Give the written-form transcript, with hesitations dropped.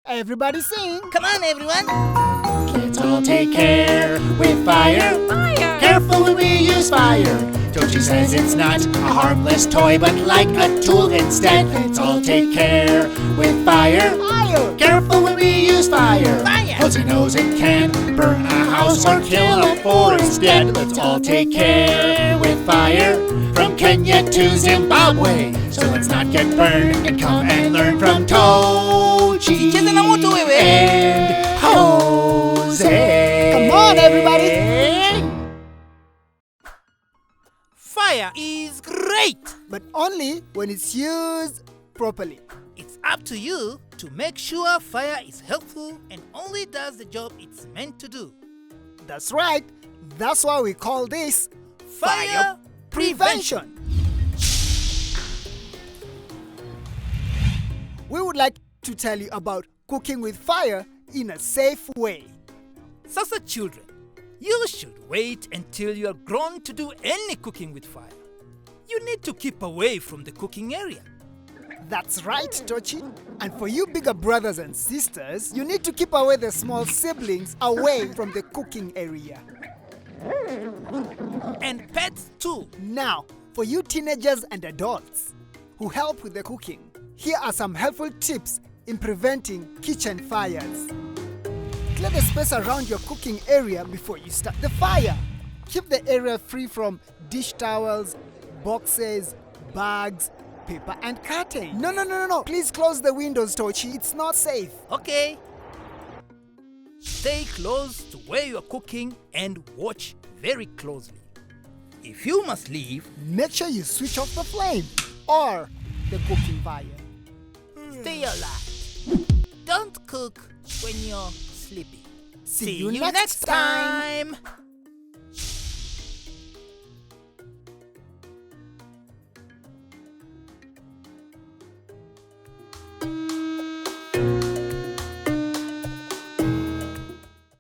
Everybody sing! Come on, everyone! Let's all take care with fire. Fire! Careful when we use fire. Tochi says it's not a harmless toy, but like a tool instead. Let's all take care with fire. Fire! Careful when we use fire. Fire! Jose knows it can burn a house or kill a forest dead. Let's all take care with fire. From Kenya to Zimbabwe. So let's not get burned and come and learn from Tochi Cheze na moto wewe. and Jose. Come on, everybody! Fire is great! But only when it's used properly. It's up to you to make sure fire is helpful and only does the job it's meant to do. That's right. That's why we call this Fire prevention. We would like to tell you about cooking with fire in a safe way. Sasa children, you should wait until you are grown to do any cooking with fire. You need to keep away from the cooking area. That's right, Tochi. And for you bigger brothers and sisters, you need to keep away the small siblings away from the cooking area. And pets too. Now, for you teenagers and adults who help with the cooking, here are some helpful tips in preventing kitchen fires. Clear the space around your cooking area before you start the fire. Keep the area free from dish towels, boxes, bags, paper and curtain. No. Please close the windows, Tochi. It's not safe. Okay. Stay close to where you are cooking and watch very closely. If you must leave, Make sure you switch off the flame or the cooking fire. stay alive. Don't cook when you're sleepy. See you next time.